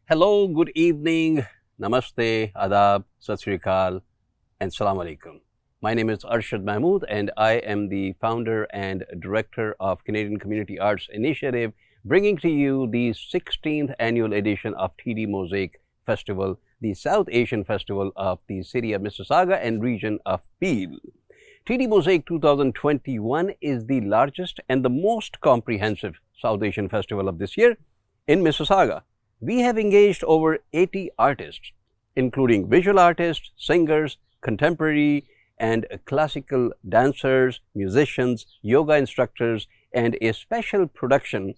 Hello, good evening, namaste, adab, sat sri akal, and salam alaikum. My name is Arshad Mahmood, and I am the founder and director of Canadian Community Arts Initiative, bringing to you the 16th annual edition of TD Mosaic Festival, the South Asian festival of the city of Mississauga and region of Peel. TD Mosaic 2021 is the largest and the most comprehensive South Asian festival of this year in Mississauga. We have engaged over 80 artists, including visual artists, singers, contemporary and classical dancers, musicians, yoga instructors, and a special production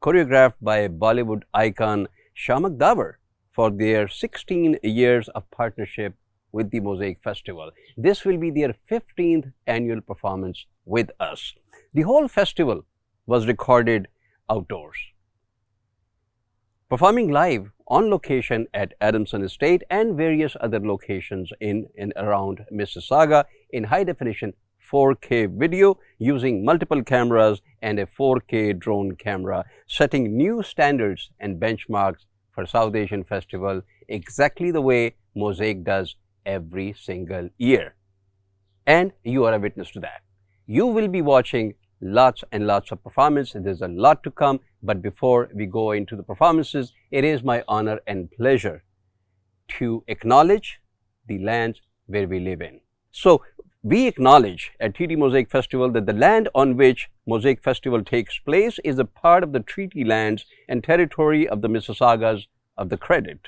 choreographed by Bollywood icon Shamak Davar for their 16 years of partnership with the Mosaic Festival. This will be their 15th annual performance with us. The whole festival was recorded outdoors, performing live on location at Adamson Estate and various other locations in and around Mississauga in high definition 4K video using multiple cameras and a 4K drone camera, setting new standards and benchmarks for South Asian Festival exactly the way Mosaic does every single year. And you are a witness to that. You will be watching lots and lots of performances. There's a lot to come, but before we go into the performances, it is my honor and pleasure to acknowledge the lands where we live in. So we acknowledge at TD Mosaic Festival that the land on which Mosaic Festival takes place is a part of the treaty lands and territory of the Mississaugas of the Credit.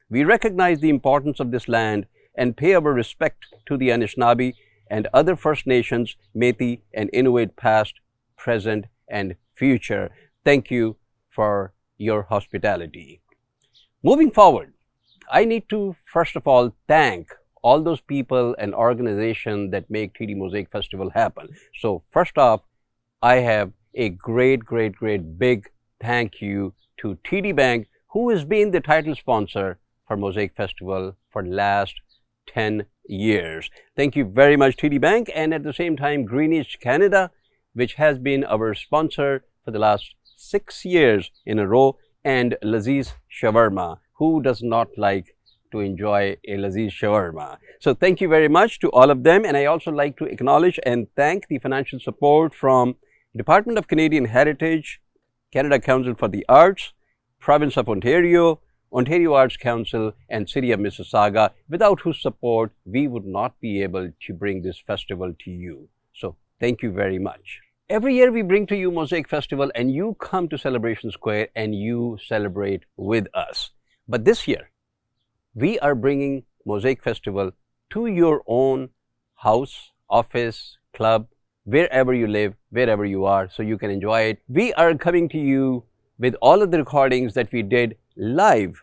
We recognize the importance of this land and pay our respect to the Anishinaabe and other First Nations, Métis, and Inuit past, present, and future. Thank you for your hospitality. Moving forward, I need to first of all thank all those people and organizations that make TD Mosaic Festival happen. So first off, I have a great big thank you to TD Bank, who has been the title sponsor for Mosaic Festival for the last 10 years. Thank you very much, TD Bank, and at the same time, Greenwich Canada, which has been our sponsor for the last 6 years in a row, and Laziz Shawarma, who does not like to enjoy a Laziz Shawarma. So thank you very much to all of them, and I also like to acknowledge and thank the financial support from Department of Canadian Heritage, Canada Council for the Arts, Province of Ontario, Ontario Arts Council, and City of Mississauga, without whose support we would not be able to bring this festival to you. So thank you very much. Every year we bring to you Mosaic Festival and you come to Celebration Square and you celebrate with us. But this year, we are bringing Mosaic Festival to your own house, office, club, wherever you live, wherever you are, so you can enjoy it. We are coming to you with all of the recordings that we did live,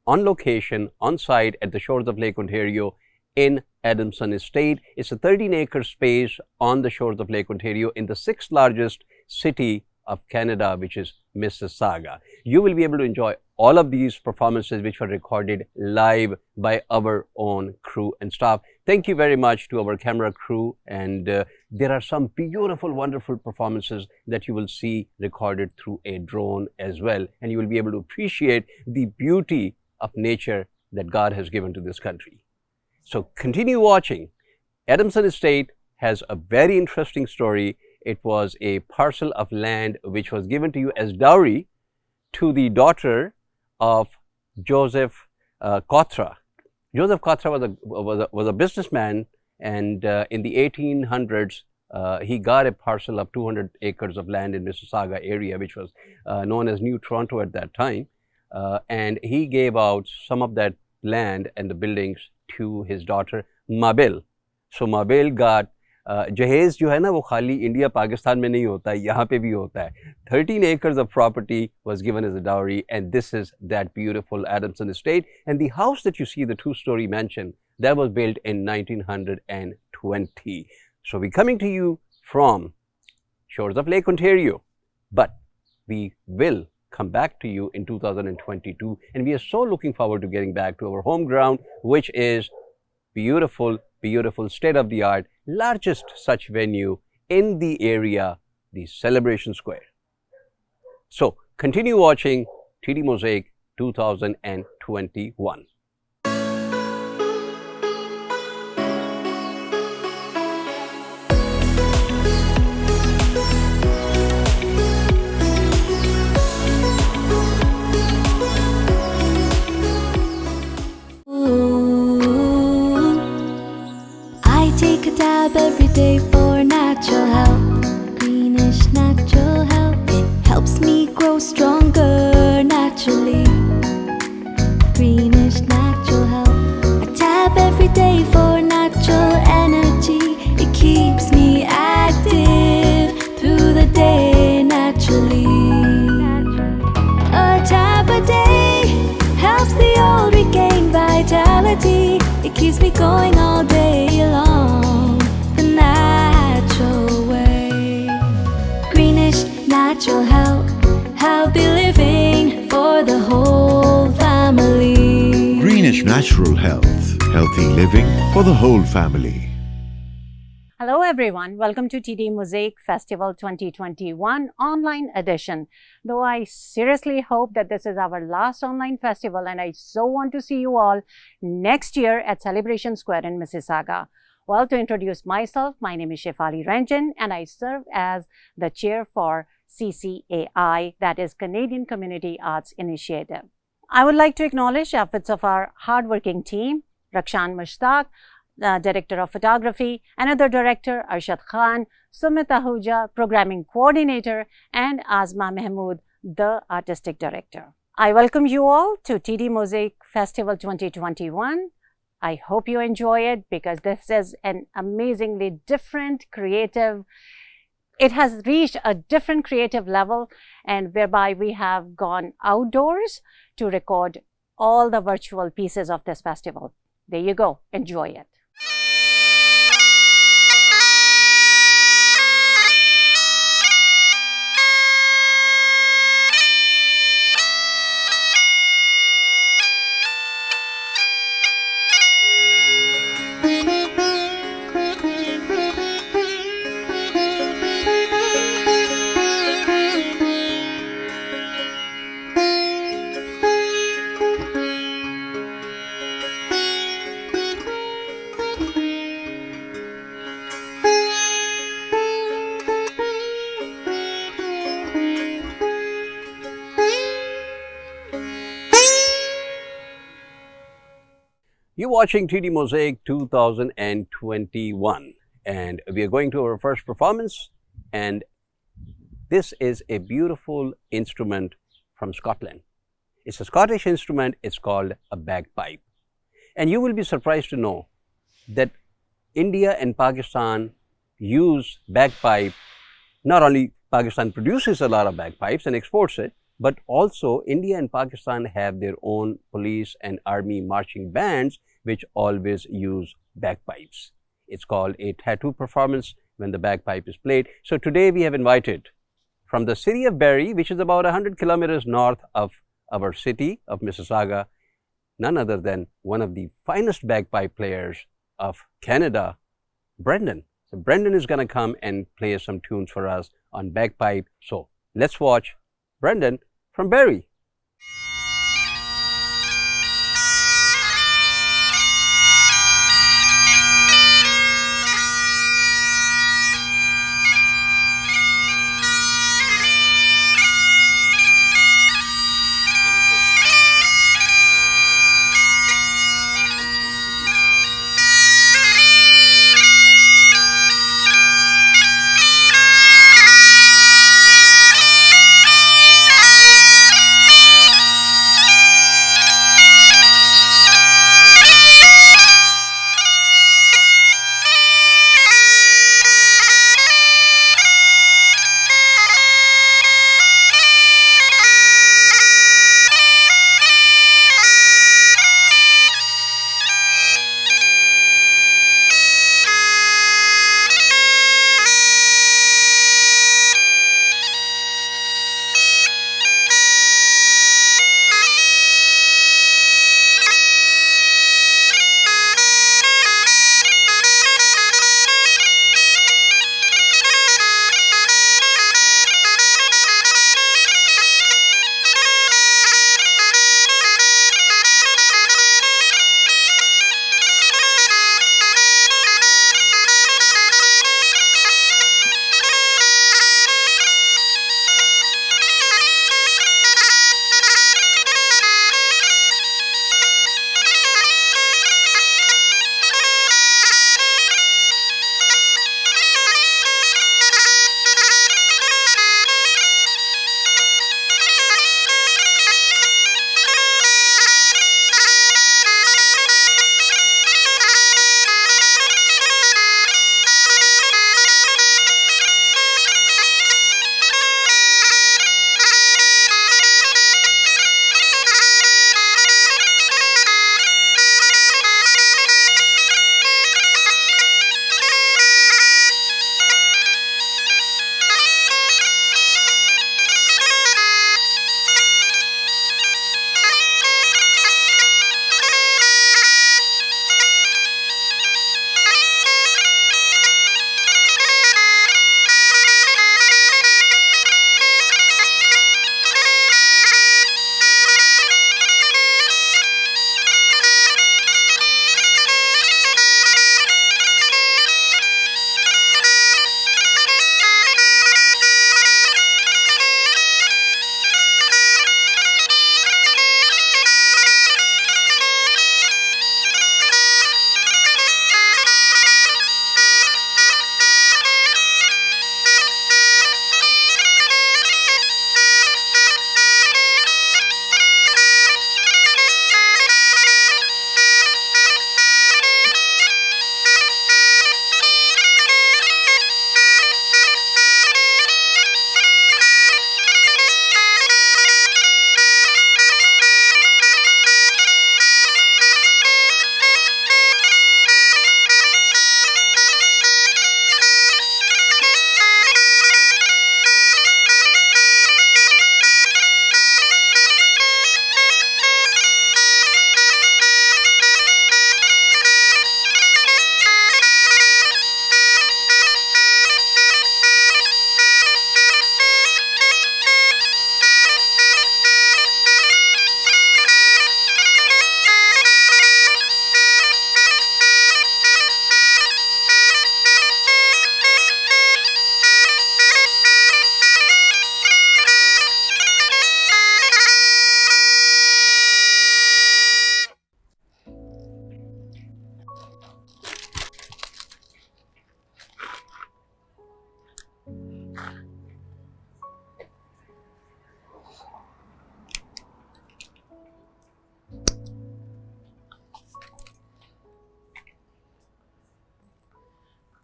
on location, on site at the shores of Lake Ontario in Adamson Estate. It's a 13-acre space on the shores of Lake Ontario in the 6th largest city of Canada, which is Mississauga. You will be able to enjoy all of these performances which were recorded live by our own crew and staff. Thank you very much to our camera crew, and there are some beautiful, wonderful performances that you will see recorded through a drone as well, and you will be able to appreciate the beauty of nature that God has given to this country. So continue watching. Adamson Estate has a very interesting story. It was a parcel of land which was given to you as dowry to the daughter of Joseph Kothra. Joseph Kothra was a businessman, and in the 1800s, he got a parcel of 200 acres of land in Mississauga area, which was known as New Toronto at that time. And he gave out some of that land and the buildings to his daughter, Mabel. So Mabel got जहेज जो है ना वो खाली India Pakistan में नहीं होता है, यहाँ पे भी होता है. 13 acres of property was given as a dowry, and this is that beautiful Adamson Estate. And the house that you see, the two-story mansion, that was built in 1920. So we're coming to you from shores of Lake Ontario, but we will come back to you in 2022, and we are so looking forward to getting back to our home ground, which is beautiful, state-of-the-art, largest such venue in the area, the Celebration Square. So continue watching TD Mosaic 2021. I take a dab every day for natural health. Greenish natural health. It helps me grow stronger naturally. Greenish natural health. I tap every day for natural energy. It keeps me active through the day naturally. A tap a day helps the old regain vitality. It keeps me going all day long the natural way. Greenish natural health, healthy living for the whole family. Greenish Natural Health, healthy living for the whole family. Hello everyone, welcome to TD Mosaic Festival 2021 online edition. Though I seriously hope that this is our last online festival and I so want to see you all next year at Celebration Square in Mississauga. Well, to introduce myself, my name is Shefali Ranjan and I serve as the chair for CCAI, that is Canadian Community Arts Initiative. I would like to acknowledge the efforts of our hardworking team, Rakshan Mushtaq, the Director of Photography, another Director, Arshad Khan, Sumit Ahuja, Programming Coordinator, and Azma Mahmood, the Artistic Director. I welcome you all to TD Mosaic Festival 2021. I hope you enjoy it because this is an amazingly different, creative, it has reached a different creative level and whereby we have gone outdoors to record all the virtual pieces of this festival. There you go, enjoy it. You're watching TD Mosaic 2021 and we are going to our first performance, and this is a beautiful instrument from Scotland. It's a Scottish instrument, it's called a bagpipe. And you will be surprised to know that India and Pakistan use bagpipe. Not only Pakistan produces a lot of bagpipes and exports it, but also India and Pakistan have their own police and army marching bands which always use bagpipes. It's called a tattoo performance when the bagpipe is played. So today we have invited from the city of Barrie, which is about 100 kilometers north of our city of Mississauga, none other than one of the finest bagpipe players of Canada, Brendan. So Brendan is going to come and play some tunes for us on bagpipe. So let's watch Brendan from Barrie.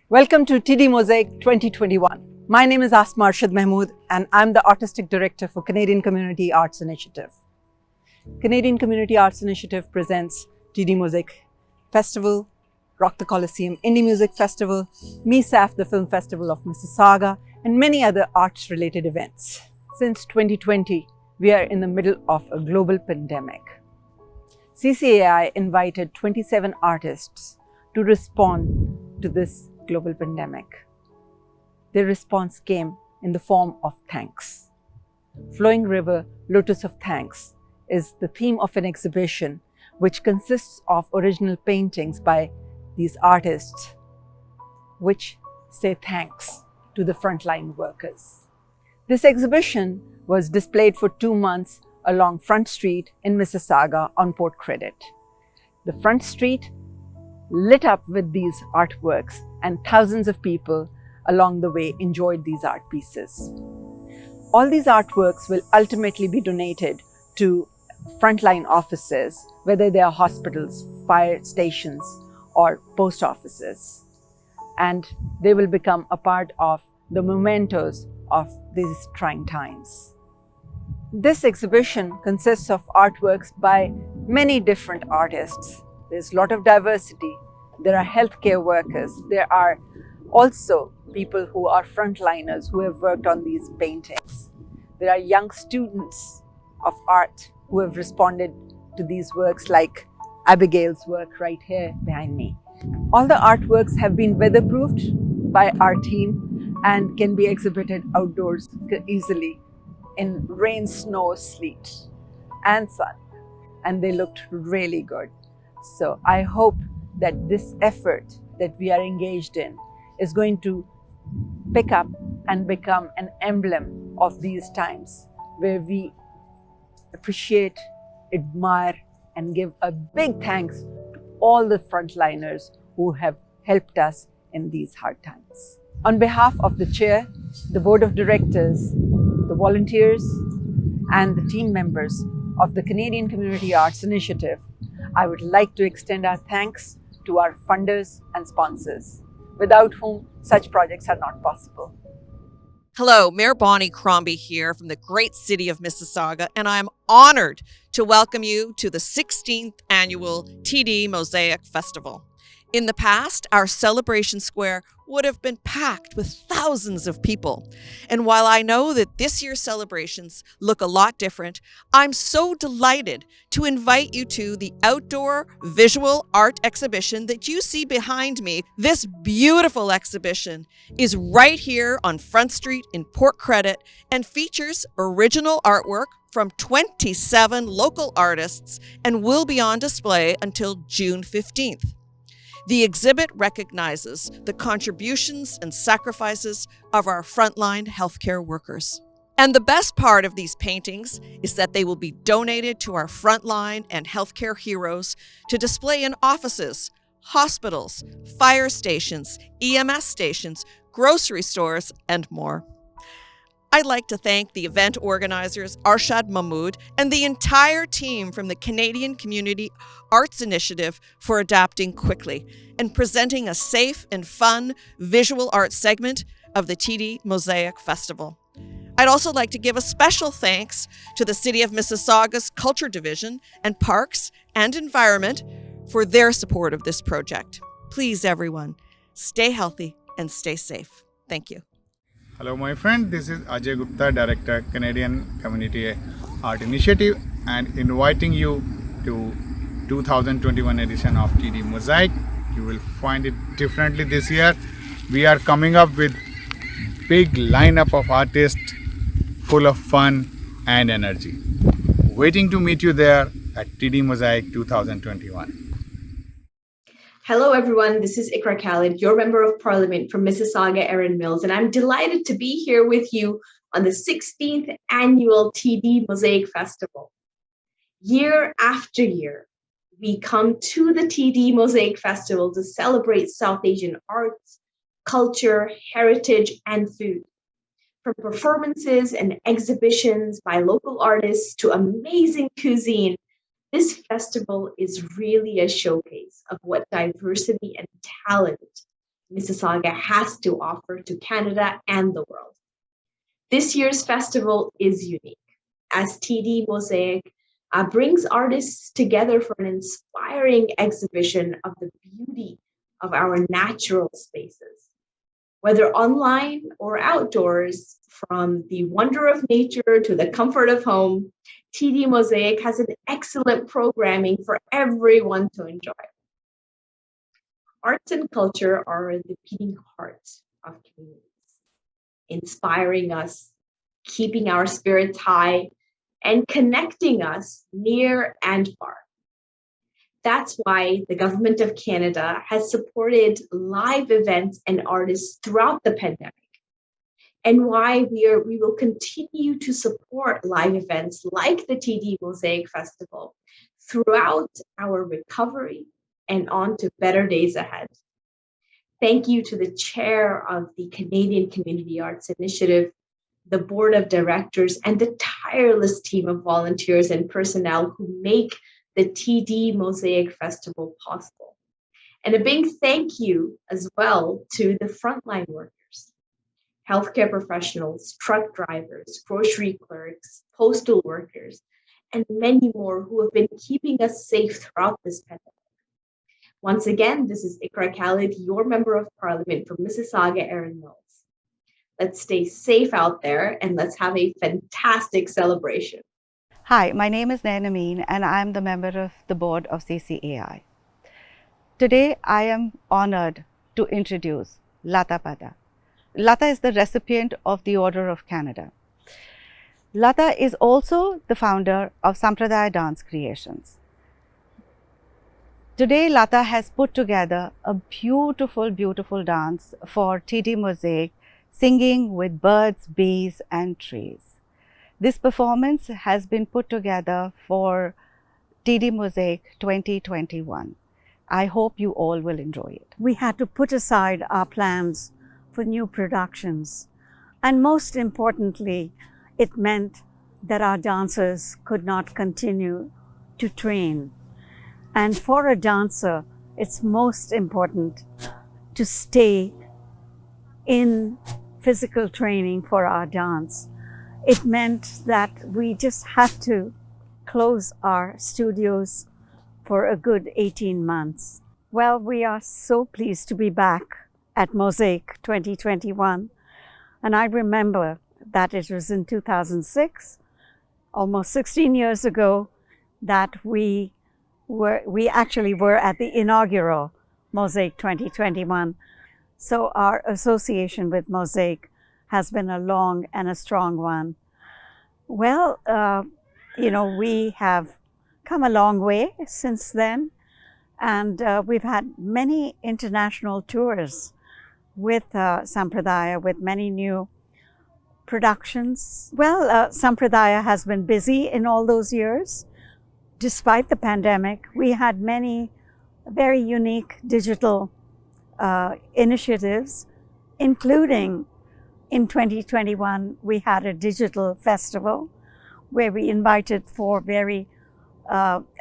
Welcome to TD Mosaic 2021. My name is Asma Arshad Mahmood and I'm the Artistic Director for Canadian Community Arts Initiative. Canadian Community Arts Initiative presents TD Mosaic Festival, Rock the Coliseum Indie Music Festival, MISAF, the Film Festival of Mississauga, and many other arts-related events. Since 2020, we are in the middle of a global pandemic. CCAI invited 27 artists to respond to this global pandemic. Their response came in the form of thanks. Flowing River, Lotus of Thanks is the theme of an exhibition which consists of original paintings by these artists which say thanks to the frontline workers. This exhibition was displayed for 2 months along Front Street in Mississauga on Port Credit. The Front Street lit up with these artworks and thousands of people along the way enjoyed these art pieces. All these artworks will ultimately be donated to frontline offices, whether they are hospitals, fire stations, or post offices. And they will become a part of the mementos of these trying times. This exhibition consists of artworks by many different artists. There's a lot of diversity. There are healthcare workers. There are also people who are frontliners who have worked on these paintings. There are young students of art who have responded to these works, like Abigail's work right here behind me. All the artworks have been weatherproofed by our team and can be exhibited outdoors easily in rain, snow, sleet, and sun. And they looked really good. So I hope that this effort that we are engaged in is going to pick up and become an emblem of these times where we appreciate, admire, and give a big thanks to all the frontliners who have helped us in these hard times. On behalf of the chair, the board of directors, the volunteers, and the team members of the Canadian Community Arts Initiative, I would like to extend our thanks to our funders and sponsors, without whom such projects are not possible. Hello, Mayor Bonnie Crombie here from the great city of Mississauga, and I'm honored to welcome you to the 16th annual TD Mosaic Festival. In the past, our celebration square would have been packed with thousands of people. And while I know that this year's celebrations look a lot different, I'm so delighted to invite you to the outdoor visual art exhibition that you see behind me. This beautiful exhibition is right here on Front Street in Port Credit and features original artwork from 27 local artists and will be on display until June 15th. The exhibit recognizes the contributions and sacrifices of our frontline healthcare workers. And the best part of these paintings is that they will be donated to our frontline and healthcare heroes to display in offices, hospitals, fire stations, EMS stations, grocery stores, and more. I'd like to thank the event organizers, Arshad Mahmood, and the entire team from the Canadian Community Arts Initiative for adapting quickly and presenting a safe and fun visual arts segment of the TD Mosaic Festival. I'd also like to give a special thanks to the City of Mississauga's Culture Division and Parks and Environment for their support of this project. Please, everyone, stay healthy and stay safe. Thank you. Hello my friend, this is Ajay Gupta, Director, Canadian Community Art Initiative, and inviting you to 2021 edition of TD Mosaic. You will find it differently this year. We are coming up with big lineup of artists full of fun and energy. Waiting to meet you there at TD Mosaic 2021. Hello everyone, this is Ikra Khalid, your Member of Parliament from Mississauga Erin Mills, and I'm delighted to be here with you on the 16th annual TD Mosaic Festival. Year after year, we come to the TD Mosaic Festival to celebrate South Asian arts, culture, heritage, and food. From performances and exhibitions by local artists to amazing cuisine, this festival is really a showcase of what diversity and talent Mississauga has to offer to Canada and the world. This year's festival is unique, as TD Mosaic brings artists together for an inspiring exhibition of the beauty of our natural spaces. Whether online or outdoors, from the wonder of nature to the comfort of home, TD Mosaic has an excellent programming for everyone to enjoy. Arts and culture are the beating heart of communities, inspiring us, keeping our spirits high, and connecting us near and far. That's why the Government of Canada has supported live events and artists throughout the pandemic, and why we will continue to support live events like the TD Mosaic Festival throughout our recovery and on to better days ahead. Thank you to the chair of the Canadian Community Arts Initiative, the board of directors, and the tireless team of volunteers and personnel who make the TD Mosaic Festival possible. And a big thank you as well to the frontline workers, healthcare professionals, truck drivers, grocery clerks, postal workers, and many more who have been keeping us safe throughout this pandemic. Once again, this is Ikra Khalid, your Member of Parliament for Mississauga Erin Mills. Let's stay safe out there and let's have a fantastic celebration. Hi, my name is Nain Amin and I am the member of the board of CCAI. Today, I am honored to introduce Lata Pada. Lata is the recipient of the Order of Canada. Lata is also the founder of Sampradaya Dance Creations. Today, Lata has put together a beautiful, beautiful dance for TD Mosaic, singing with birds, bees, and trees. This performance has been put together for TD Mosaic 2021. I hope you all will enjoy it. We had to put aside our plans for new productions. And most importantly, it meant that our dancers could not continue to train. And for a dancer, it's most important to stay in physical training for our dance. It meant that we just had to close our studios for a good 18 months. Well, we are so pleased to be back at Mosaic 2021. And I remember that it was in 2006, almost 16 years ago, that we actually were at the inaugural Mosaic 2021. So our association with Mosaic has been a long and a strong one. Well, we have come a long way since then, and we've had many international tours with Sampradaya, with many new productions. Well, Sampradaya has been busy in all those years. Despite the pandemic, we had many very unique digital initiatives, including in 2021, we had a digital festival where we invited 4 very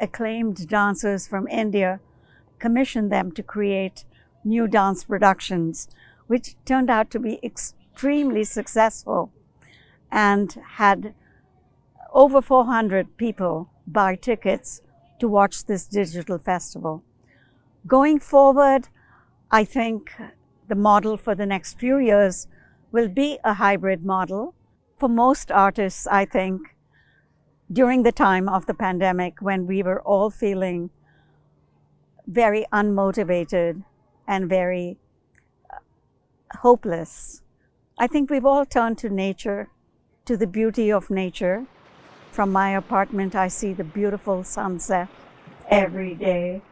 acclaimed dancers from India, commissioned them to create new dance productions, which turned out to be extremely successful and had over 400 people buy tickets to watch this digital festival. Going forward, I think the model for the next few years will be a hybrid model. For most artists, I think, during the time of the pandemic, when we were all feeling very unmotivated and very hopeless, I think we've all turned to nature, to the beauty of nature. From my apartment, I see the beautiful sunset every day.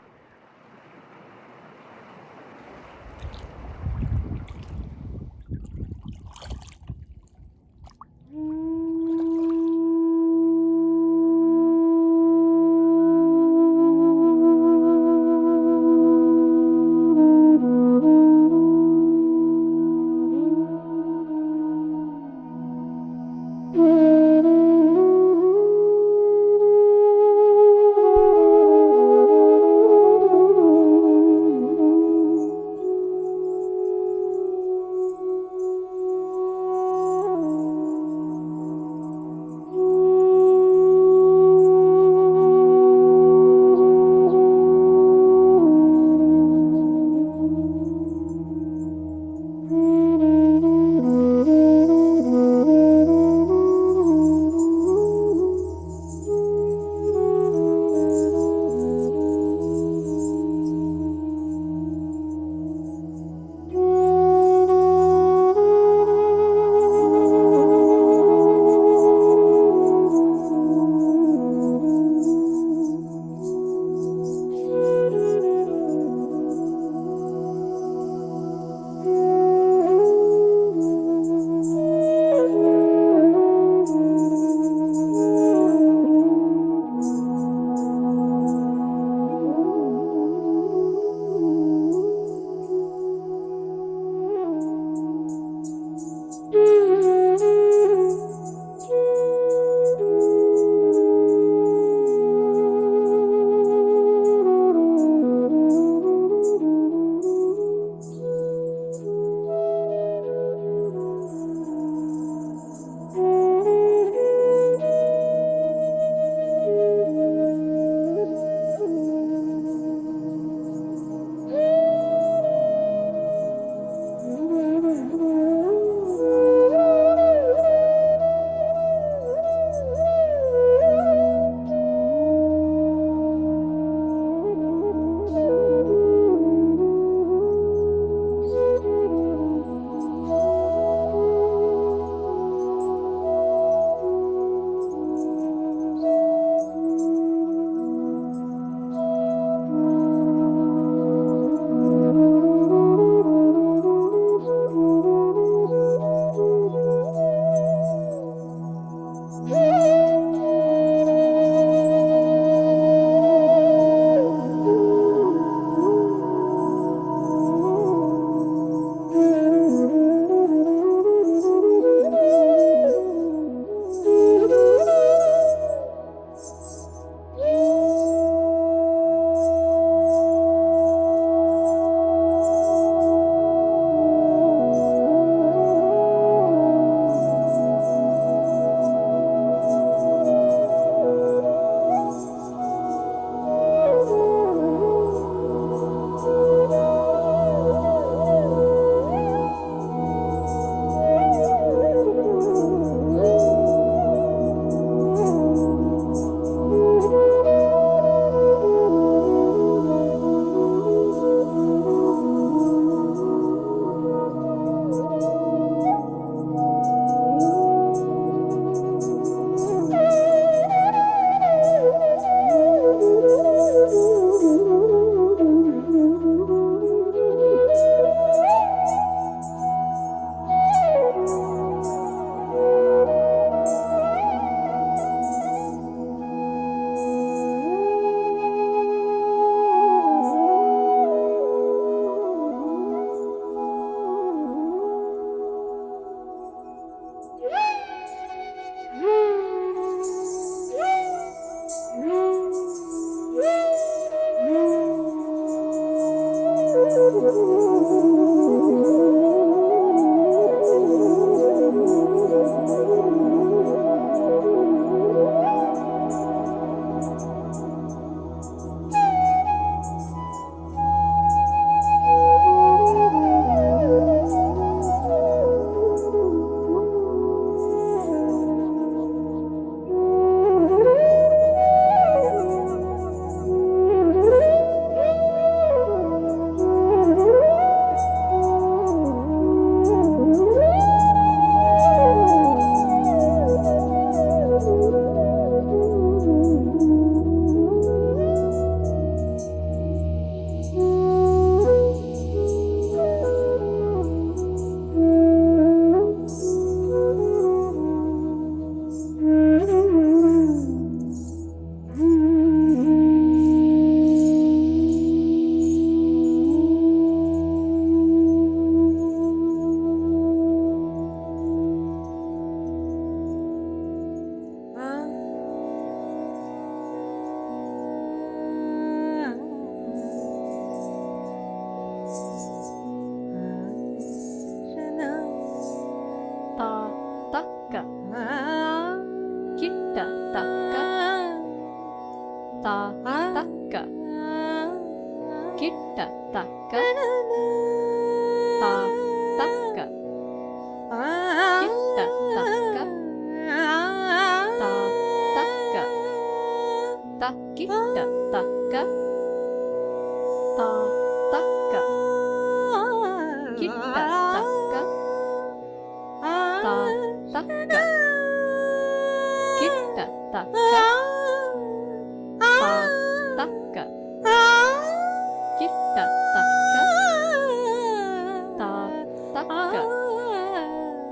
taka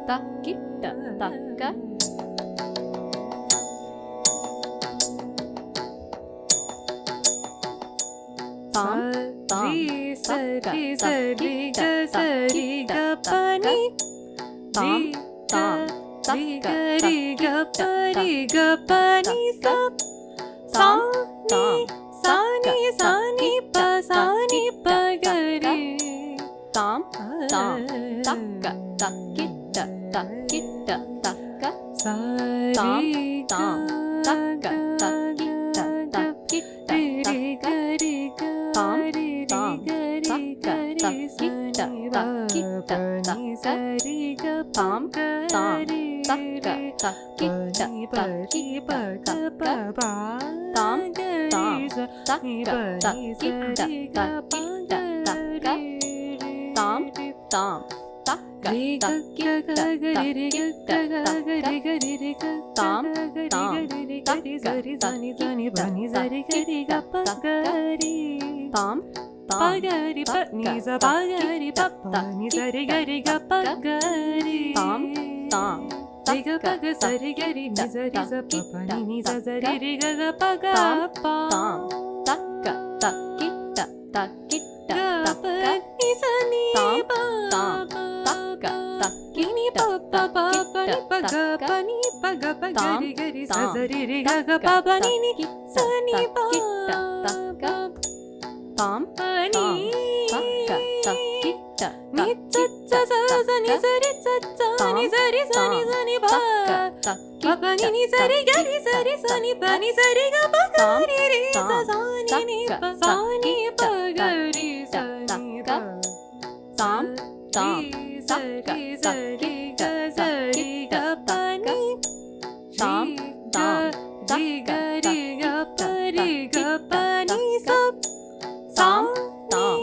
takita taka tam tam sari sari ga sari ga pani tam tam taka ri ga pari ga pani sa sa ni sa ni pa ga ri tam tam taka takita takita taka tam tam taka takita takita taka tam tam taka takita takita taka tam tam taka takita takita taka tam tam taka takita takita taka tam tam taka takita takita taka tam tam taka takita takita tam pagari pa ni za pagari pa pa ni za ri ga ri ga pagari tam tam ri ga pa ga sa ri ga ri ni za ri za pa pa ni za za ri ri ga ga pa ga pa tam taka takita takita taka ni sa ni pa tam taka takita pa pa pa ni pa ga pa ni pa ga pa ga ri ga ri sa za ri ri ga ga pa pa ni ni sa ni pa taka tam ni taka takita ni cha cha sa sa ni sa ri cha cha ni sa ri sa ni pa pa pa ni sa ri ga ri sa ri sa ni pa ni sa ri ga pa ga ri ri sa sa ni pa sa ni pa ga ri sa ni pa tam tam taka takita takita taka tam tam taka takita taka sam tam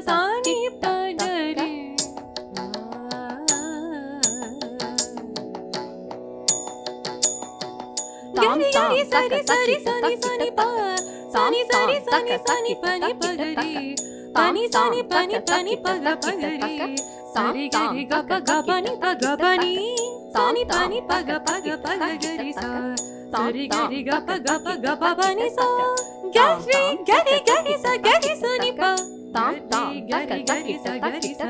sa ni pa ga ri tam tam sa ri sa ni pa sa ni pa ni pa ga ri pani sa ni pa ga pa ga ri sa ri ga ri ga pa ni pa ga pa ni sa ni pa ga pa ga ri sa sa ri ga ri ga pa pa ni sa ga ri sa ni pa tam tam taka takita takita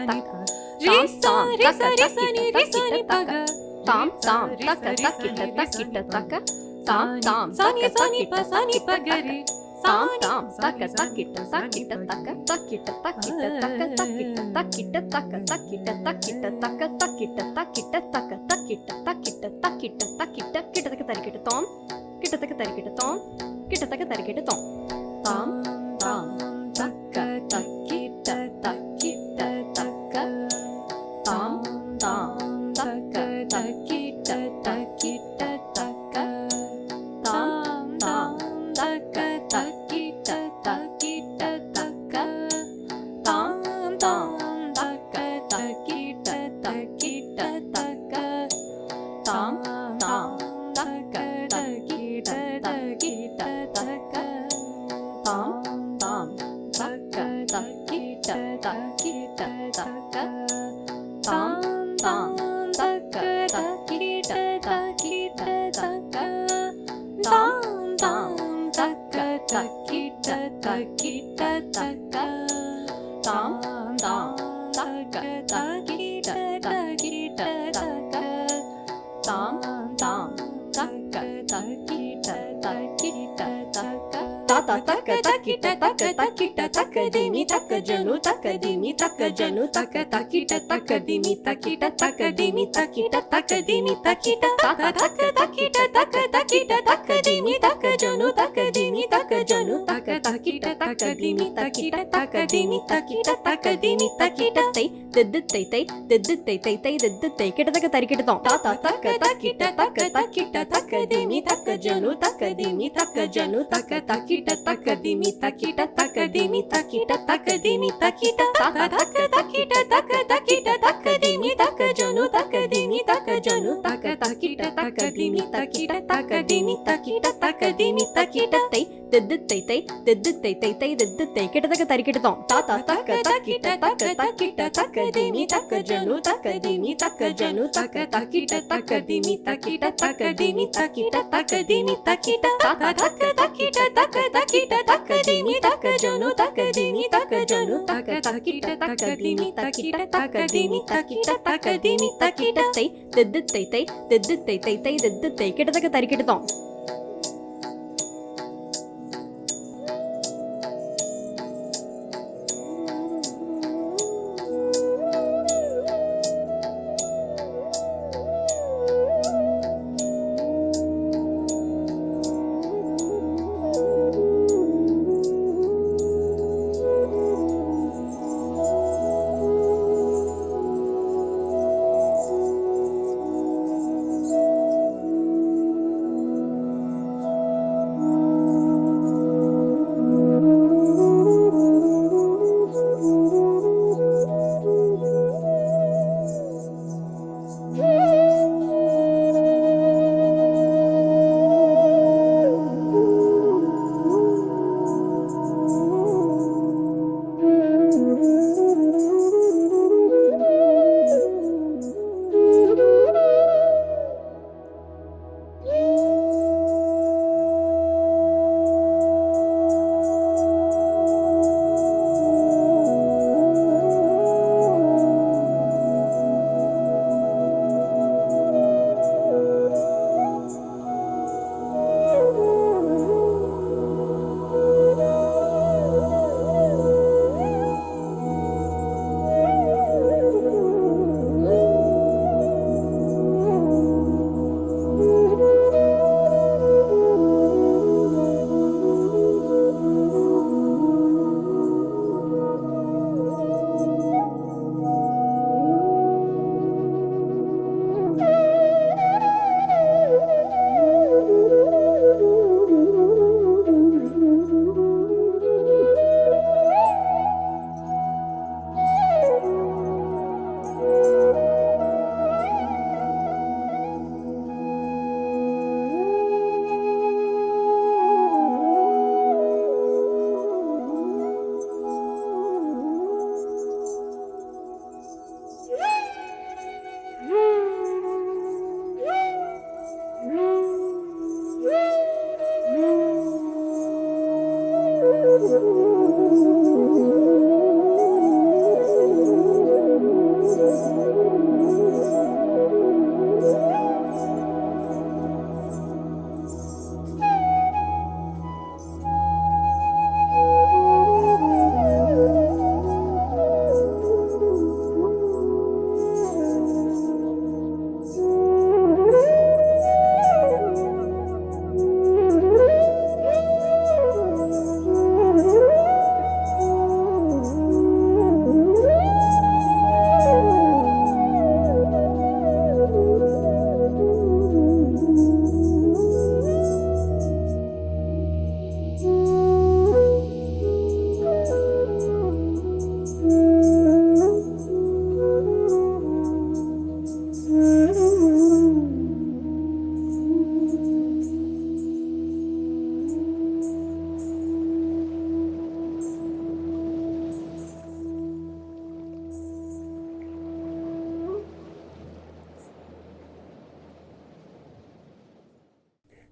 taka ri sa ni pa ga tam tam taka takita takita taka tam tam sa ni pa ga ri tam tam taka takita takita taka takita takita taka takita takita taka takita takita taka takita takita taka takita takita takita takita kita taka tarikita tom kita taka tarikita tom kita taka tarikita tom tam tam taka takita takita taka tam tam taka takita takita taka tam tam taka takita takita taka tam tam taka takita takita taka tam tam taka takita takita taka tam tam taka takita takita taka tam tam taka takita takita taka tam tam taka takita takita taka tam tam taka takita takita taka tam tam taka takita takita taka tata taka takita taka takita taka dimi taka janu taka dimi taka janu taka takita taka dimi takita taka dimi takita taka dimi takita tata taka takita taka takita taka dimi taka janu taka dimi taka janu taka takita taka dimi takita taka dimi takita taka dimi takita tai tai kita taka tarikita tom tata taka takita taka takita taka dimi taka janu taka dimi taka janu taka takita taka dimi takita taka dimi takita taka dimi takita tata taka takita taka takita taka dimi taka janu taka dimi taka janu taka takita takadini takita takadini takita takadini takita tai tai kita taka tarikita tom ta ta taka takita takita takadini takajanu takadini takajanu taka takita takadini takita takadini takita takadini takita ta ta taka takita takita takadini takajanu takadini takajanu taka takita takadini takita takadini takita takadini takita tai kita taka tarikita tom.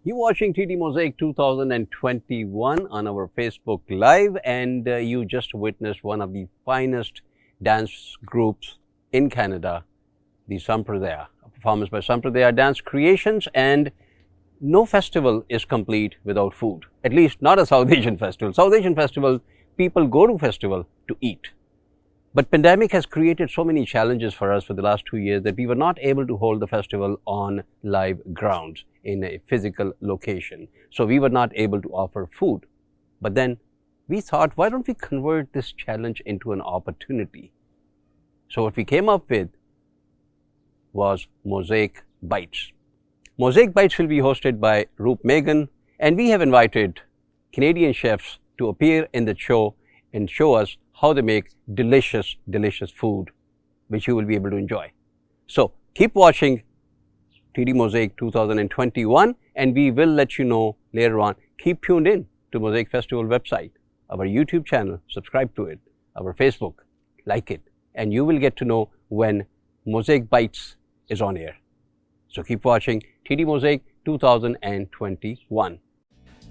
You're watching TD Mosaic 2021 on our Facebook Live, and you just witnessed one of the finest dance groups in Canada, the Sampradaya, a performance by Sampradaya Dance Creations. And no festival is complete without food, at least not a South Asian festival. South Asian festival, people go to festival to eat. But pandemic has created so many challenges for us for the last 2 years that we were not able to hold the festival on live grounds in a physical location. So we were not able to offer food. But then we thought, why don't we convert this challenge into an opportunity? So what we came up with was Mosaic Bites. Mosaic Bites will be hosted by Roop Megan, and we have invited Canadian chefs to appear in the show and show us how they make delicious, delicious food, which you will be able to enjoy. So keep watching TD Mosaic 2021, and we will let you know later on. Keep tuned in to Mosaic Festival website, our YouTube channel, subscribe to it, our Facebook, like it, and you will get to know when Mosaic Bites is on air. So keep watching TD Mosaic 2021.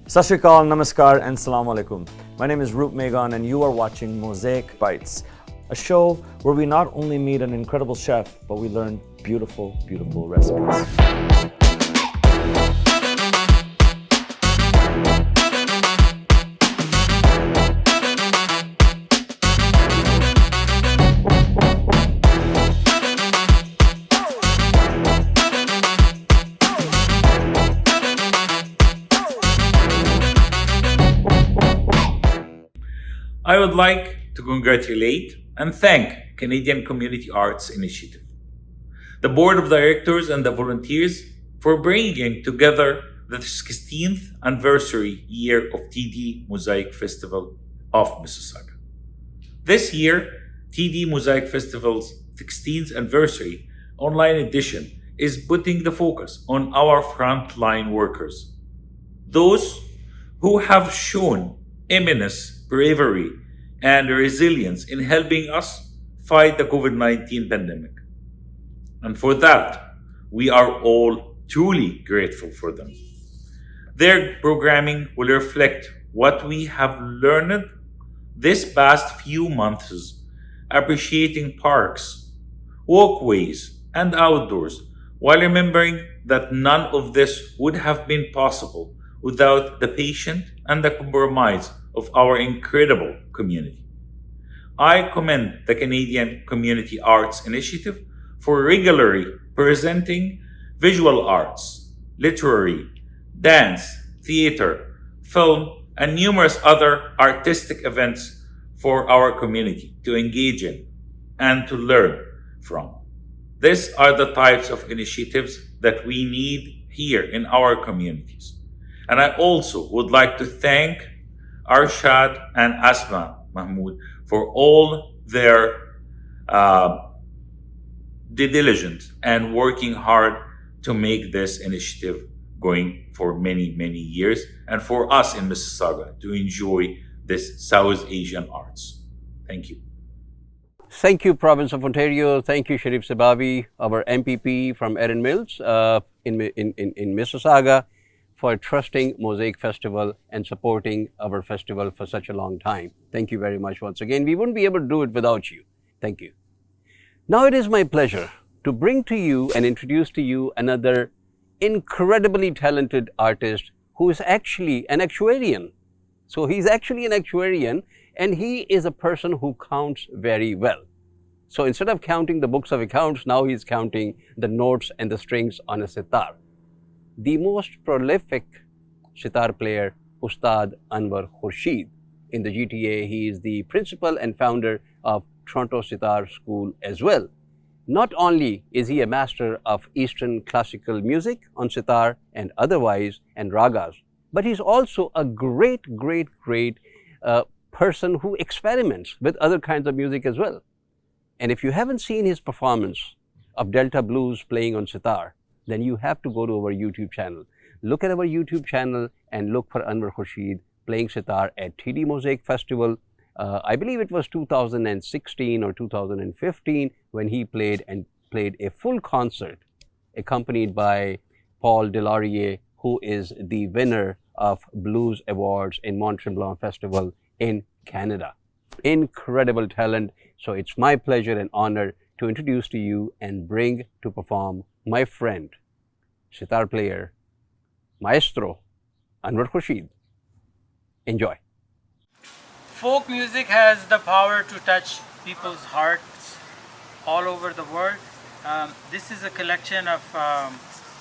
Sat Shri Akal, Namaskar and Salaam Alaikum. My name is Roop Meghon and you are watching Mosaic Bites, a show where we not only meet an incredible chef, but we learn beautiful, beautiful recipes. I would like to congratulate and thank Canadian Community Arts Initiative, the Board of Directors and the volunteers for bringing together the 16th anniversary year of TD Mosaic Festival of Mississauga. This year, TD Mosaic Festival's 16th anniversary online edition is putting the focus on our frontline workers, those who have shown immense bravery and resilience in helping us fight the COVID-19 pandemic. And for that, we are all truly grateful for them. Their programming will reflect what we have learned this past few months, appreciating parks, walkways, and outdoors, while remembering that none of this would have been possible without the patience and the compromise of our incredible community. I commend the Canadian Community Arts Initiative for regularly presenting visual arts, literary, dance, theater, film, and numerous other artistic events for our community to engage in and to learn from. These are the types of initiatives that we need here in our communities. And I also would like to thank Arshad and Asma Mahmood for all their diligence and working hard to make this initiative going for many, many years, and for us in Mississauga to enjoy this South Asian arts. Thank you. Thank you, Province of Ontario. Thank you, Sharif Sababi, our MPP from Erin Mills in Mississauga, for trusting Mosaic Festival and supporting our festival for such a long time. Thank you very much once again. We wouldn't be able to do it without you. Thank you. Now it is my pleasure to bring to you and introduce to you another incredibly talented artist who is actually an actuarian. So he's actually an actuarian, and he is a person who counts very well. So instead of counting the books of accounts, now he's counting the notes and the strings on a sitar. The most prolific sitar player, Ustad Anwar Khurshid. In the GTA, he is the principal and founder of Toronto Sitar School as well. Not only is he a master of Eastern classical music on sitar and otherwise and ragas, but he's also a great person who experiments with other kinds of music as well. And if you haven't seen his performance of Delta Blues playing on sitar, then you have to go to our YouTube channel. Look at our YouTube channel and look for Anwar Khurshid playing sitar at TD Mosaic Festival. I believe it was 2016 or 2015 when he played a full concert accompanied by Paul Delaurier, who is the winner of Blues Awards in Mont Tremblant Festival in Canada. Incredible talent. So it's my pleasure and honor to introduce to you and bring to perform my friend, sitar player, maestro, Anwar Khurshid. Enjoy. Folk music has the power to touch people's hearts all over the world. This is a collection of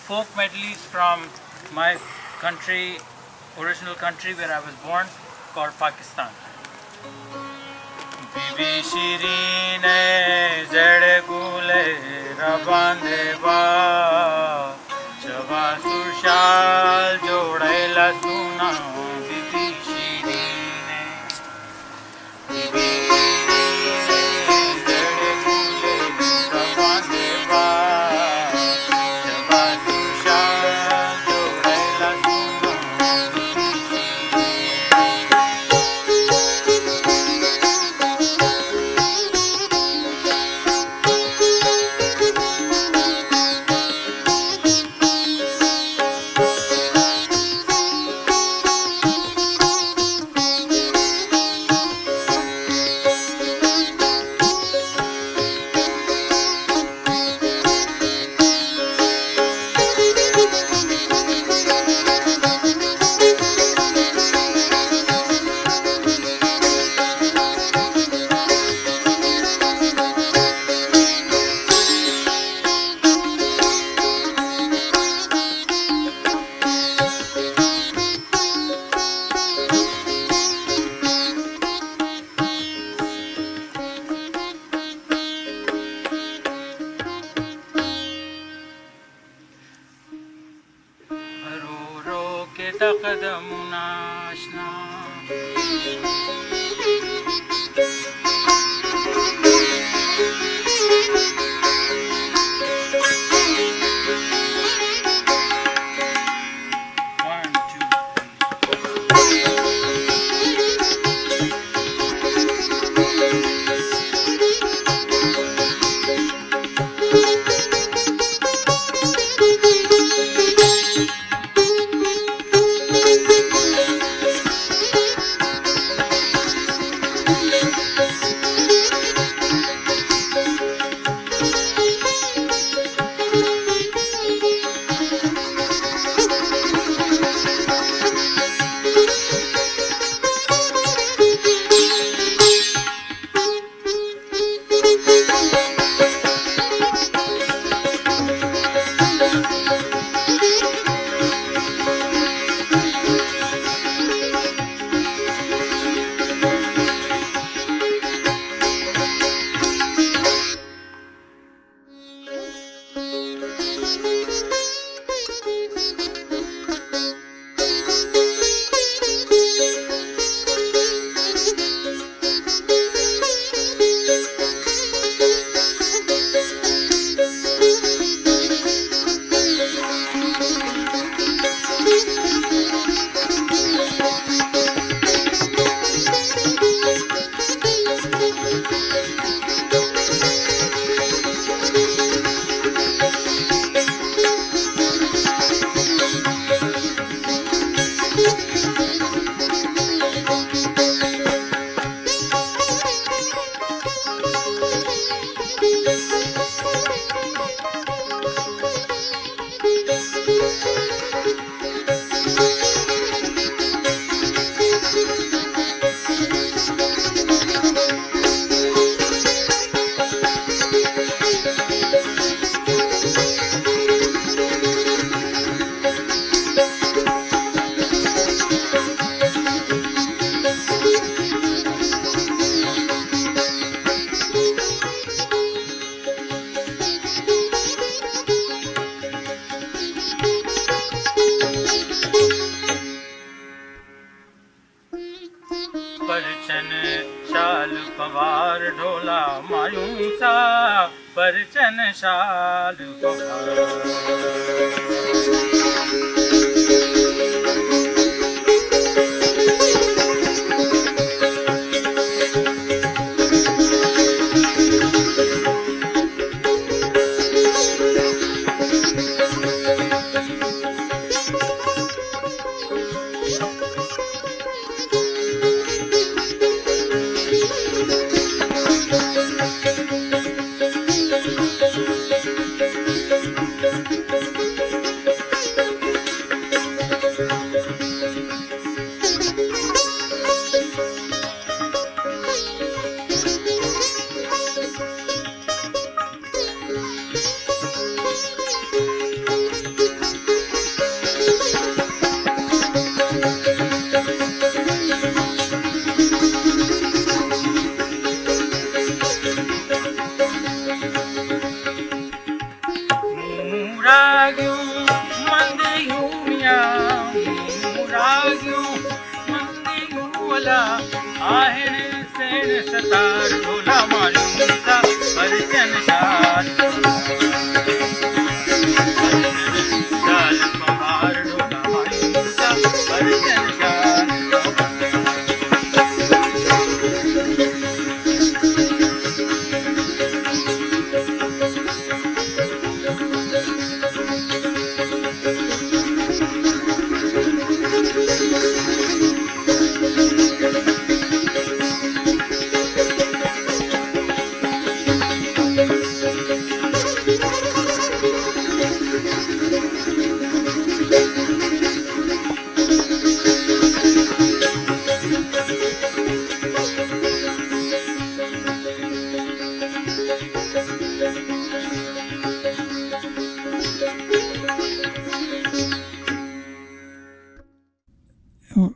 folk medleys from my country, original country where I was born, called Pakistan. Bibi Shireen zed gule rabande ba java surshal jodaila suna Bibi Shireen Bibi Shireen zed gule rabande ba java قدمنا آشنا. परचन शाल पवार ढोला मायूं सा परचन शाल आहेन सेन सतार ढोला मायूं सा परचन शाल शाल पवार ढोला मायूं सा परचन शाल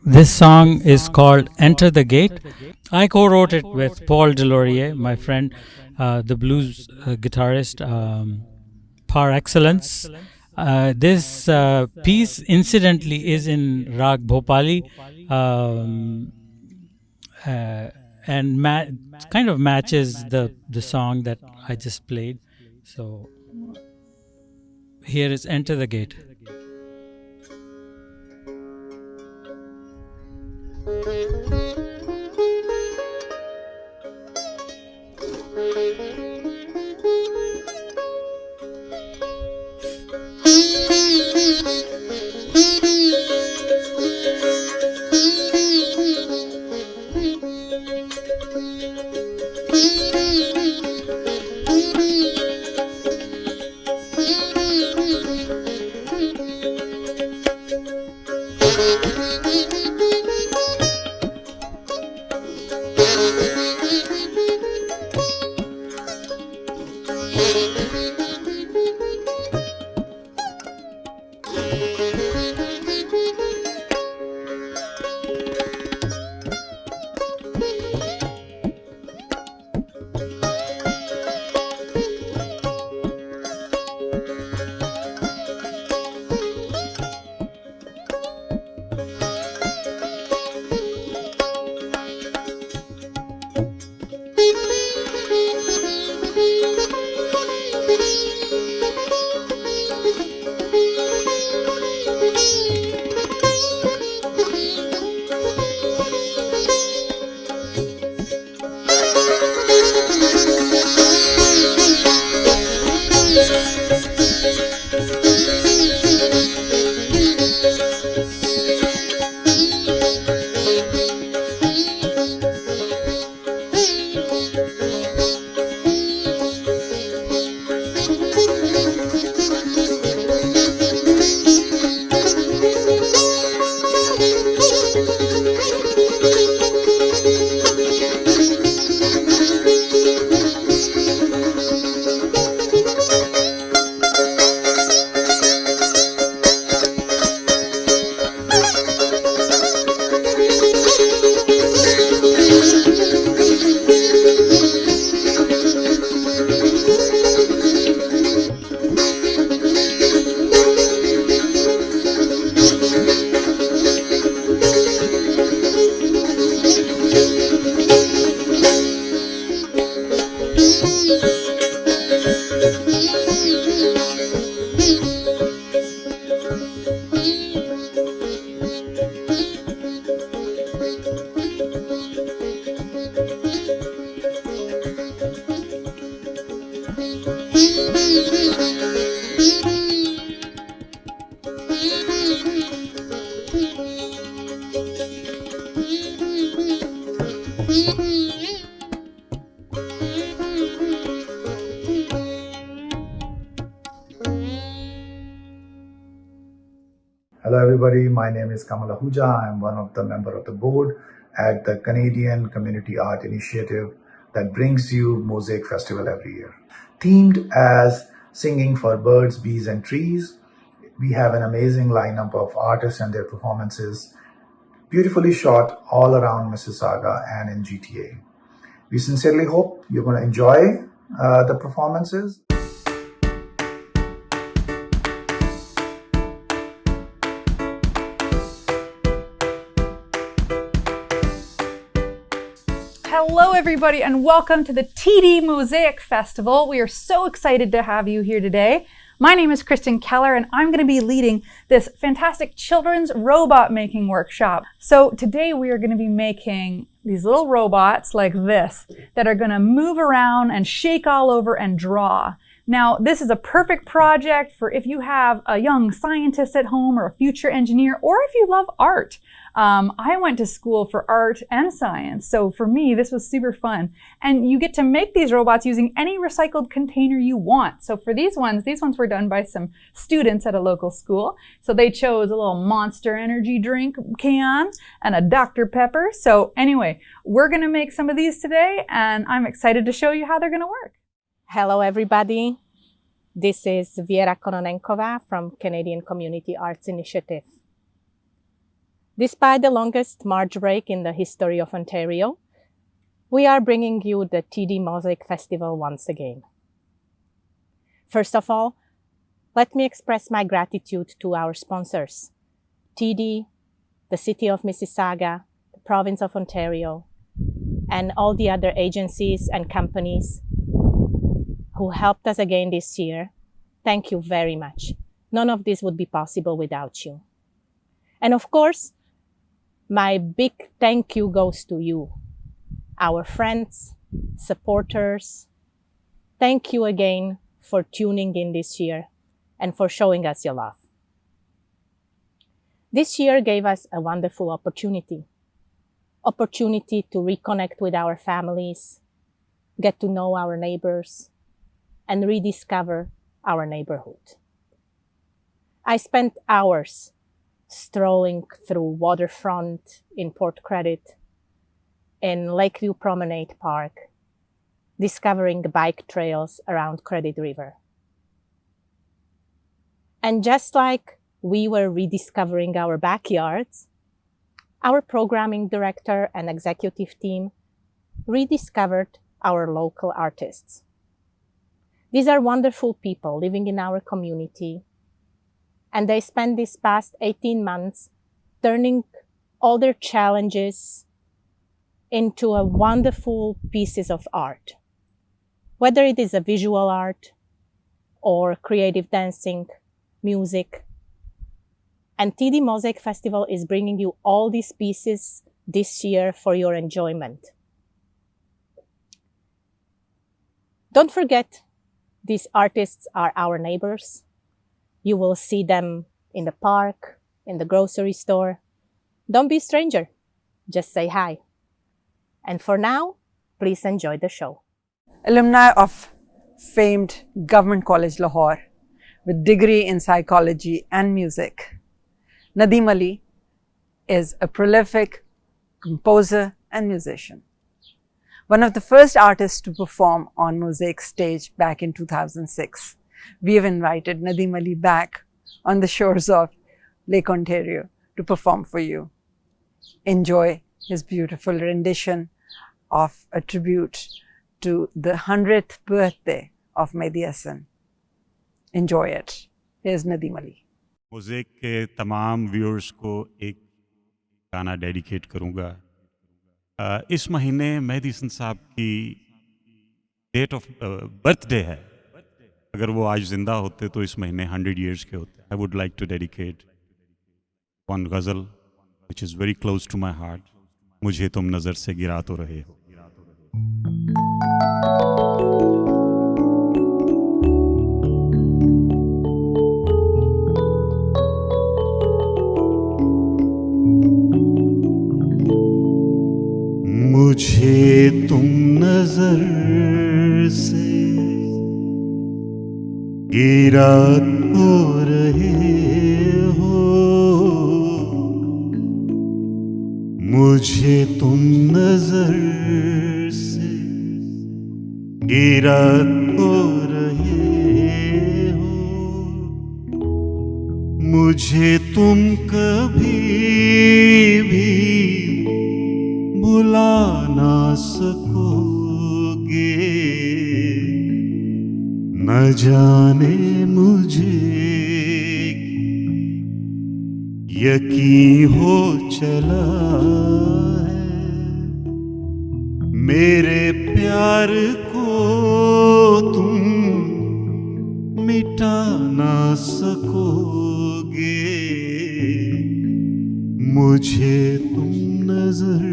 This song is called Enter the Gate. I co-wrote it with Paul Delorier, my friend, the blues guitarist par excellence. This piece, incidentally, is in Rag Bhopali, um, uh, and kind of matches the song that I just played. So here is Enter the Gate. Hello everybody, my name is Kamal Ahuja. I am one of the member of the board at the Canadian Community Art Initiative that brings you Mosaic Festival every year. Themed as singing for birds, bees and trees, we have an amazing lineup of artists and their performances, beautifully shot all around Mississauga and in GTA. We sincerely hope you're going to enjoy the performances. Hello, everybody, and welcome to the TD Mosaic Festival. We are so excited to have you here today. My name is Kristen Keller, and I'm going to be leading this fantastic children's robot making workshop. So today we are going to be making these little robots like this that are going to move around and shake all over and draw. Now, this is a perfect project for if you have a young scientist at home or a future engineer, or if you love art. I went to school for art and science, so for me, this was super fun. And you get to make these robots using any recycled container you want. So for these ones were done by some students at a local school. So they chose a little Monster energy drink can and a Dr. Pepper. So anyway, we're gonna make some of these today, and I'm excited to show you how they're gonna work. Hello, everybody. This is Viera Kononenkova from Canadian Community Arts Initiative. Despite the longest March break in the history of Ontario, we are bringing you the TD Mosaic Festival once again. First of all, Let me express my gratitude to our sponsors, TD, the City of Mississauga, the Province of Ontario, and all the other agencies and companies who helped us again this year. Thank you very much. None of this would be possible without you. And of course, my big thank you goes to you, our friends, supporters. Thank you again for tuning in this year and for showing us your love. This year gave us a wonderful opportunity to reconnect with our families, get to know our neighbors, and rediscover our neighborhood. I spent hours strolling through waterfront in Port Credit, in Lakeview Promenade Park, discovering bike trails around Credit River. And just like we were rediscovering our backyards, our programming director and executive team rediscovered our local artists. These are wonderful people living in our community, and they spent these past 18 months turning all their challenges into a wonderful pieces of art. Whether it is a visual art or creative dancing, music. And TD Mosaic Festival is bringing you all these pieces this year for your enjoyment. Don't forget, these artists are our neighbors. You will see them in the park, in the grocery store. Don't be a stranger, just say hi. And for now, please enjoy the show. Alumni of famed Government College Lahore with degree in psychology and music, Nadeem Ali is a prolific composer and musician. One of the first artists to perform on Mosaic stage back in 2006. We have invited Nadeem Ali back on the shores of Lake Ontario to perform for you. Enjoy his beautiful rendition of a tribute to the 100th birthday of Mehdi Hasan. Enjoy it. Here's Nadeem Ali. Mosaic के तमाम viewers को एक गाना dedicate करूँगा। इस महीने मेहदी हसन साहब की डेट ऑफ बर्थडे है। अगर वो आज ज़िंदा होते तो इस महीने 100 इयर्स के होते। I would like to dedicate one ghazal which is very close to my heart. मुझे तुम नज़र से गिरा तो रहे हो। मुझे तुम नजर से गिरा तो रहे हो, मुझे तुम नजर से गिरा तो रहे हो, मुझे तुम कभी भी भुला ना सकोगे। न जाने मुझे यकीन हो चला है, मेरे प्यार को तुम मिटा ना सकोगे। मुझे तुम नजर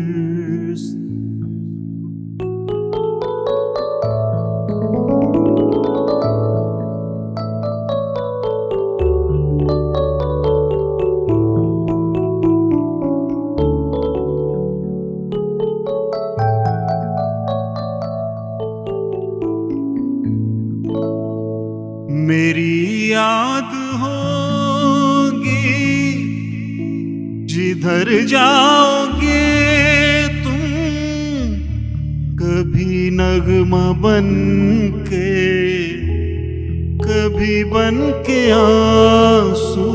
मेरी याद होगी जिधर जाओगे तुम, कभी नगमा बन के, कभी बन के आंसू,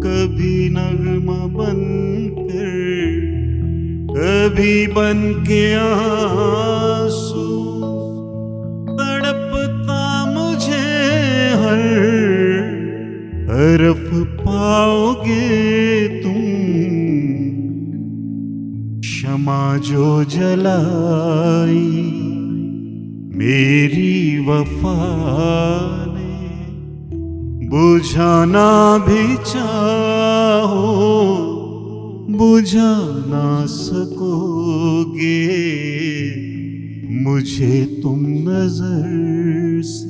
कभी नगमा बन कर, कभी बन के आंसू, तड़पता मुझे हर तरफ पाओगे तुम क्षमा जो जलाई मेरी वफा ने, बुझाना भी चाहो बुझा ना सकोगे मुझे तुम नजर से।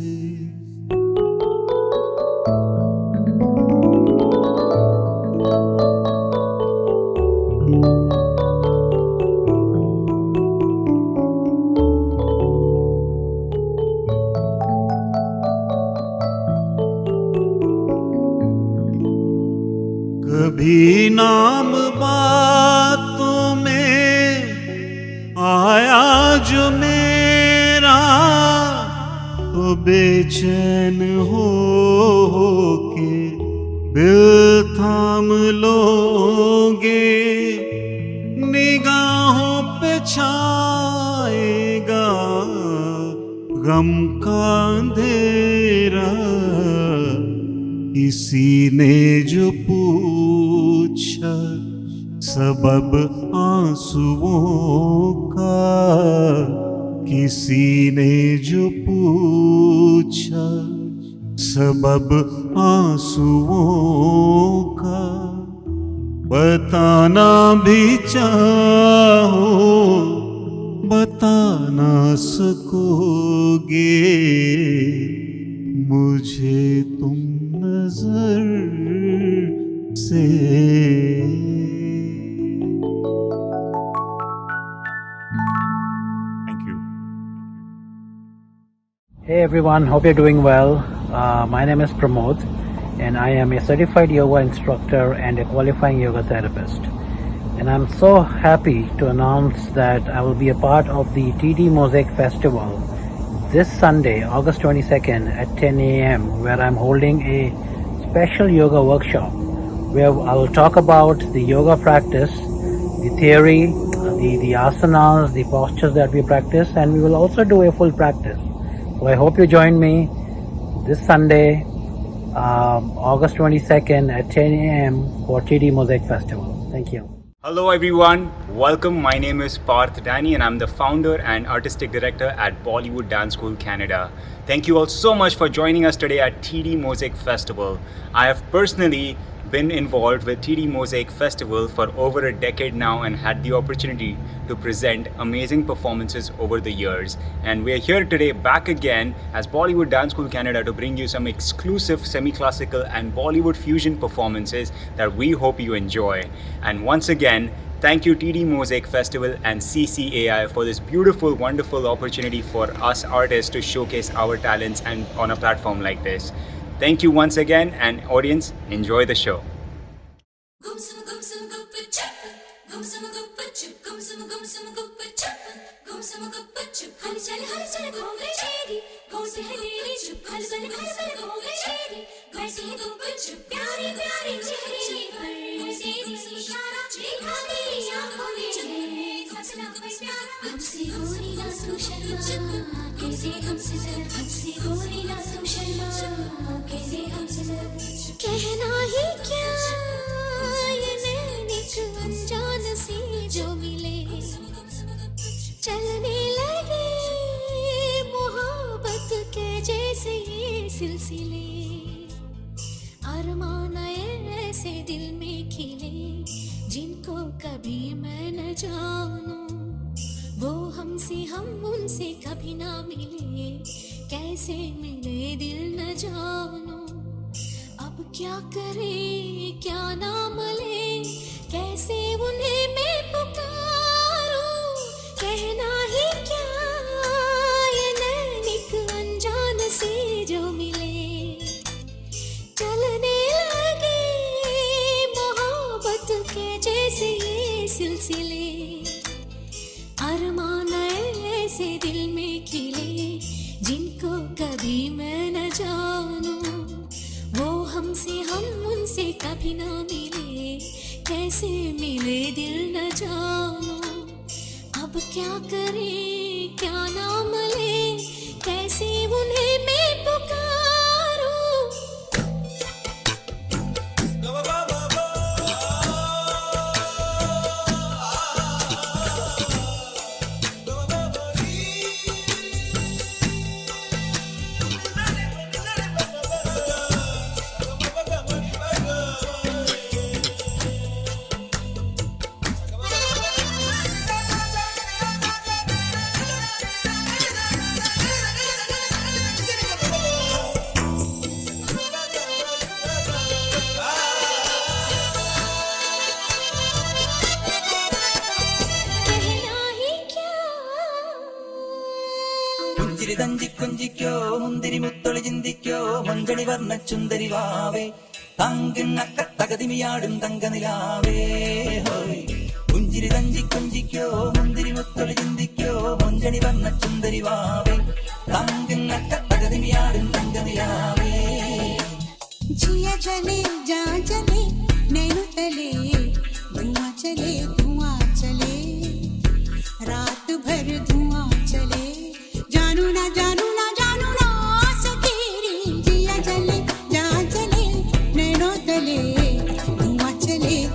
कभी नाम बातों में आया जो मेरा, तो बेचैन हो के दिल थाम लोगे, निगाहों पे छाएगा गम का अंधेरा, किसी ने जो पूछा सबब आंसुओं का, किसी ने जो पूछा सबब आंसुओं का, बताना भी चाहो बता ना सकोगे मुझे तुम नजर से। Thank you. Hey everyone, hope you're doing well. My name is Pramod and I am a certified yoga instructor and a qualifying yoga therapist. And I'm so happy to announce that I will be a part of the TD Mosaic Festival this Sunday, August 22nd at 10 a.m. where I'm holding a special yoga workshop where I will talk about the yoga practice, the theory, the asanas, the postures that we practice, and we will also do a full practice. So I hope you join me this Sunday, August 22nd at 10 a.m. for TD Mosaic Festival. Thank you. Hello everyone, welcome. My name is Parth Dani and I'm the founder and artistic director at Bollywood Dance School Canada. Thank you all so much for joining us today at TD Mosaic Festival. I have personally been involved with TD Mosaic Festival for over a decade now and had the opportunity to present amazing performances over the years. And we are here today back again as Bollywood Dance School Canada to bring you some exclusive semi-classical and Bollywood fusion performances that we hope you enjoy. And once again, thank you TD Mosaic Festival and CCAI for this beautiful, wonderful opportunity for us artists to showcase our talents and on a platform like this. Thank you once again, and audience, enjoy the show. कहना ही क्या ये नैनिक अनजान सी जो मिले, चलने लगे मोहब्बत के जैसे ये सिलसिले, अरमान ऐसे दिल में खिले जिनको कभी मैं न जानूं, वो हमसे हम उनसे कभी ना मिले, कैसे मिले दिल न जानूं, अब क्या करे क्या नाम ले, कैसे उन्हें मैं पुकारूं, कहना ही क्या ये नैनिक अनजान से जो मिले, चलने लगे मोहब्बत के जैसे ये सिलसिले, अरमान ऐसे दिल में खिले जिनको कभी मैं न जानूं, वो हमसे हम उनसे कभी ना मिले, कैसे मिले दिल न जानूं, अब क्या करे क्या नाम ले, कैसे उन्हें मैं पुकारूं। കൊഞ്ചിക്കോ മുന്തിരി മുത്തൊളി ചിന്തിക്കോ മഞ്ചണി വർണ്ണ ചുന്ദരി വാവേ തങ്കിണ്ണക്ക തകതിമിയാടും തങ്കനിലാവേ ഹോയ് പുഞ്ചിരി തഞ്ചി കൊഞ്ചിക്കോ മുന്തിരി മുത്തൊളി ചിന്തിക്കോ മഞ്ചണി വർണ്ണ ചുന്ദരി വാവേ തങ്കിണ്ണക്ക തകതിമിയാടും തങ്കനിലാവേ जिया चले जा चले नैनो तले धुआं चले रात भर धुआं चले जानू ना सकेरी जिया चले जा चले नैनो तले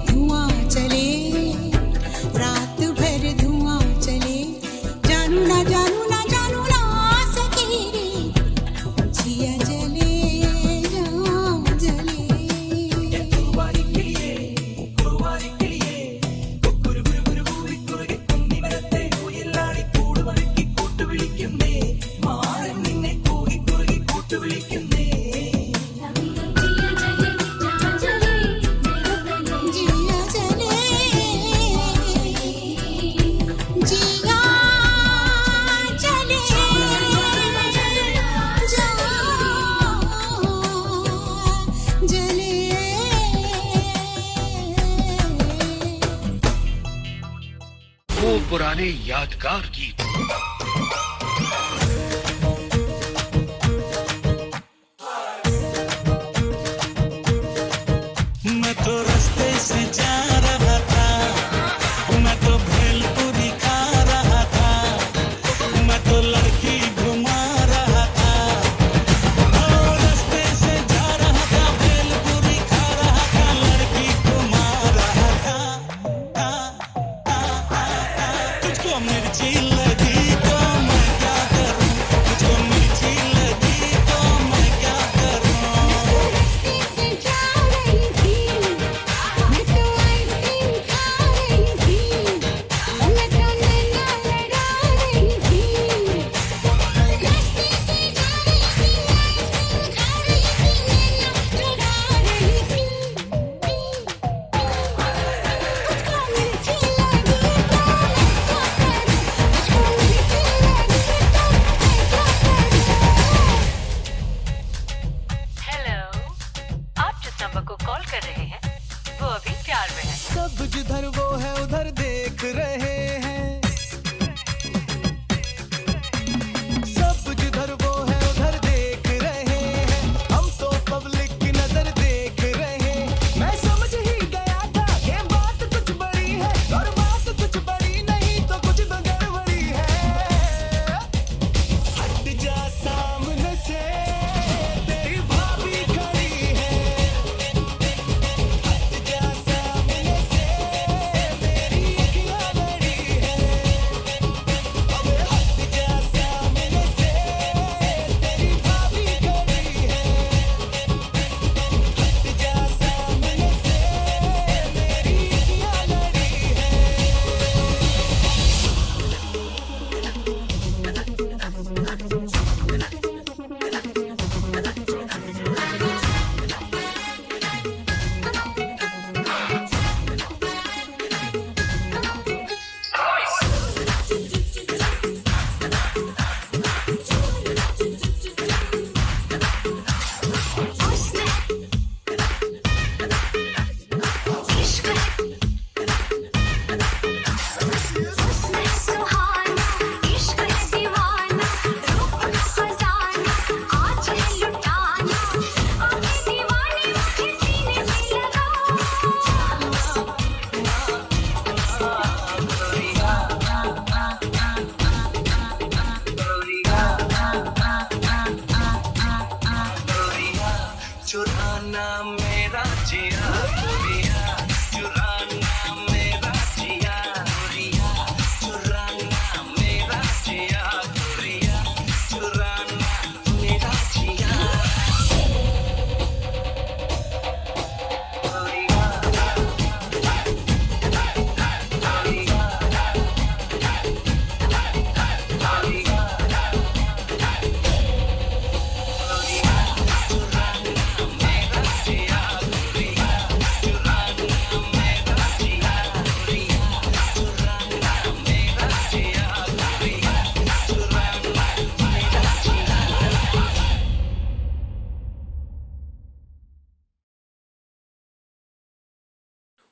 धुआं चले रात भर धुआं चले जानू ना सकेरी जिया जले वो पुराने यादगार गीत मैं तो रास्ते से जा रहा था मैं तो भेलपुरी खा रहा था मैं तो लड़की घुमा रहा था रास्ते से जा रहा था भेलपुरी खा रहा था लड़की घुमा रहा था तुझको मिर्ची लगी तो मैं क्या करूं तुझको मिर्ची लगी तो मैं क्या करूं सब जिधर वो है उधर देख रहे हैं सब जिधर वो है उधर देख रहे हैं हम तो पब्लिक की नजर देख रहे हैं मैं समझ ही गया था ये बात कुछ बड़ी है और बात कुछ बड़ी नहीं तो कुछ तो गड़बड़ी है हट जा सामने से तेरी भाभी खड़ी है चुराना मेरा जिया गोरिया चुराना मेरा जिया गोरिया चुराना मेरा जिया गोरिया चुराना मेरा जिया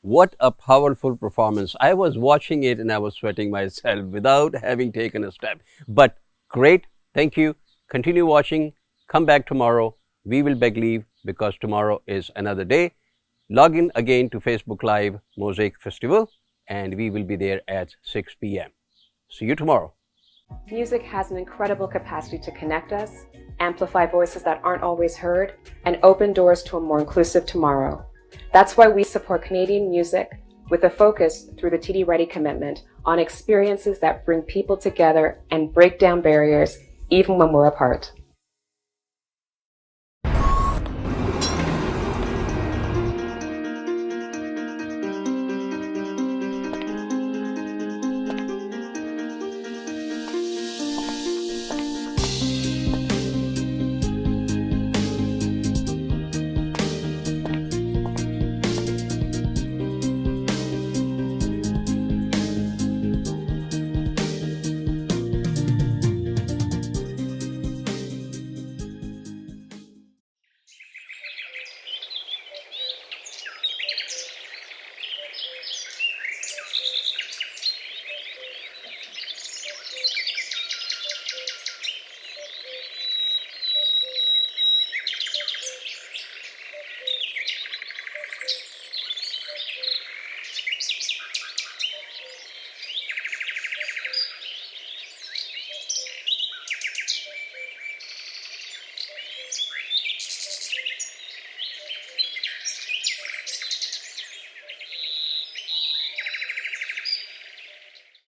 What a powerful performance. I was watching it and I was sweating myself without having taken a step. But great. Thank you. Continue watching. Come back tomorrow. We will beg leave because tomorrow is another day. Log in again to Facebook Live Mosaic Festival and we will be there at 6 p.m. See you tomorrow. Music has an incredible capacity to connect us, amplify voices that aren't always heard, and open doors to a more inclusive tomorrow. That's why we support Canadian music with a focus through the TD Ready commitment on experiences that bring people together and break down barriers even when we're apart.